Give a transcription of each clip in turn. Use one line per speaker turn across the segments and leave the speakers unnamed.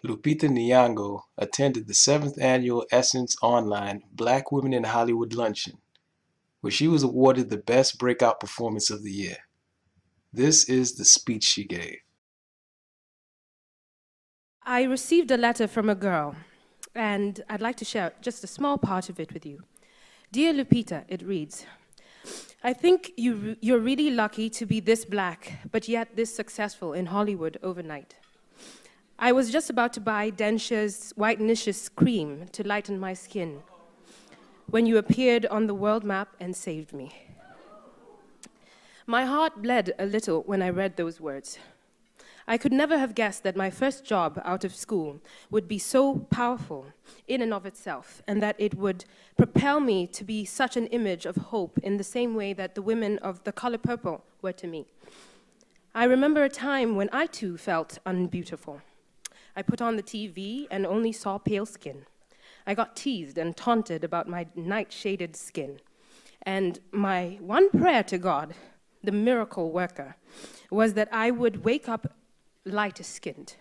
Lupita Nyong'o attended the 7th annual Essence Online Black Women in Hollywood Luncheon, where she was awarded the Best Breakout Performance of the Year. This is the speech she gave.
I received a letter from a girl, and I'd like to share just a small part of it with you. Dear Lupita, it reads, I think you're really lucky to be this black, but yet this successful in Hollywood overnight. I was just about to buy Dentsure's Whitenicious cream to lighten my skin when you appeared on the world map and saved me. My heart bled a little when I read those words. I could never have guessed that my first job out of school would be so powerful in and of itself, and that it would propel me to be such an image of hope in the same way that the women of the color purple were to me. I remember a time when I too felt unbeautiful. I put on the TV and only saw pale skin. I got teased and taunted about my night-shaded skin. And my one prayer to God, the miracle worker, was that I would wake up lighter-skinned.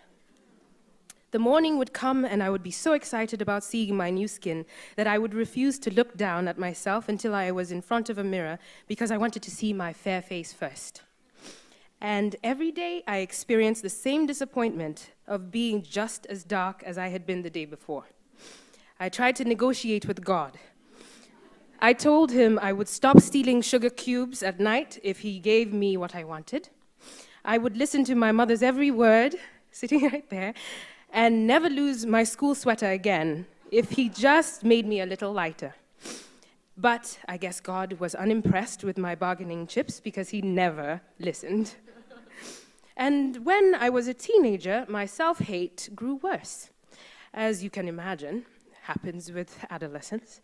The morning would come and I would be so excited about seeing my new skin that I would refuse to look down at myself until I was in front of a mirror because I wanted to see my fair face first. And every day I experienced the same disappointment of being just as dark as I had been the day before. I tried to negotiate with God. I told him I would stop stealing sugar cubes at night if he gave me what I wanted. I would listen to my mother's every word, sitting right there, and never lose my school sweater again if he just made me a little lighter. But I guess God was unimpressed with my bargaining chips because he never listened. And when I was a teenager, my self-hate grew worse. As you can imagine, happens with adolescence.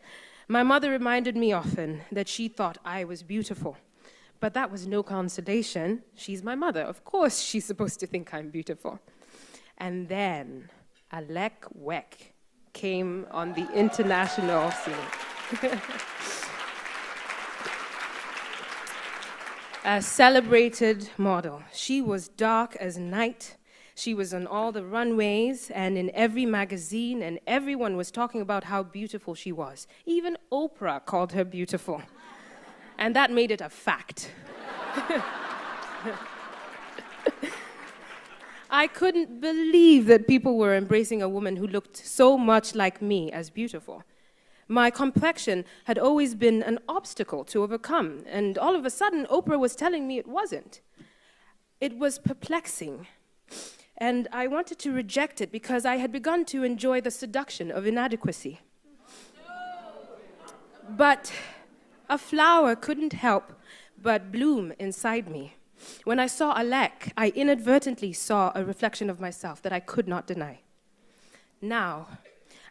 My mother reminded me often that she thought I was beautiful. But that was no consolation. She's my mother. Of course she's supposed to think I'm beautiful. And then Alec Weck came on the international scene. A celebrated model. She was dark as night. She was on all the runways and in every magazine, and everyone was talking about how beautiful she was. Even Oprah called her beautiful. And that made it a fact. I couldn't believe that people were embracing a woman who looked so much like me as beautiful. My complexion had always been an obstacle to overcome, and all of a sudden, Oprah was telling me it wasn't. It was perplexing, and I wanted to reject it because I had begun to enjoy the seduction of inadequacy. But a flower couldn't help but bloom inside me. When I saw Alec, I inadvertently saw a reflection of myself that I could not deny. Now,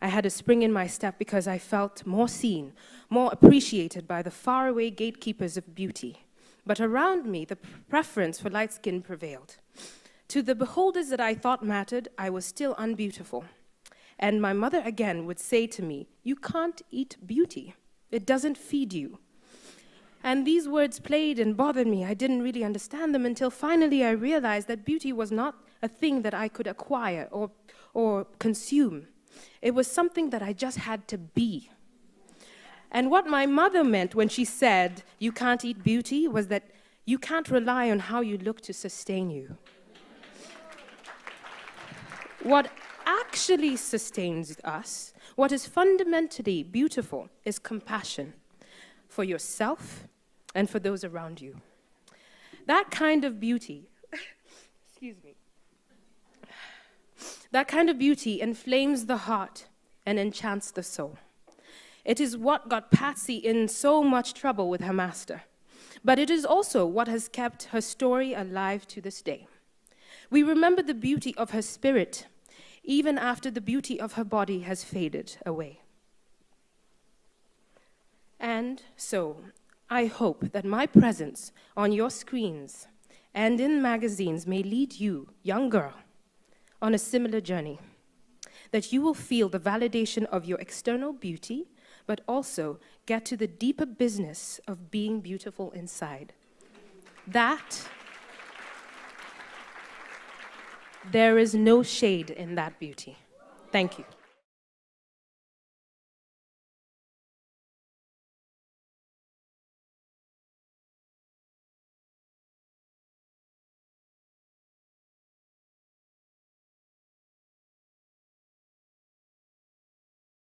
I had a spring in my step because I felt more seen, more appreciated by the faraway gatekeepers of beauty. But around me, the preference for light skin prevailed. To the beholders that I thought mattered, I was still unbeautiful. And my mother again would say to me, "You can't eat beauty. It doesn't feed you." And these words played and bothered me. I didn't really understand them until finally I realized that beauty was not a thing that I could acquire or consume. It was something that I just had to be. And what my mother meant when she said, "You can't eat beauty," was that you can't rely on how you look to sustain you. What actually sustains us, what is fundamentally beautiful, is compassion for yourself and for those around you. That kind of beauty, that kind of beauty inflames the heart and enchants the soul. It is what got Patsy in so much trouble with her master, but it is also what has kept her story alive to this day. We remember the beauty of her spirit, even after the beauty of her body has faded away. And so, I hope that my presence on your screens and in magazines may lead you, young girl, on a similar journey, that you will feel the validation of your external beauty, but also get to the deeper business of being beautiful inside. There is no shade in that beauty. Thank you.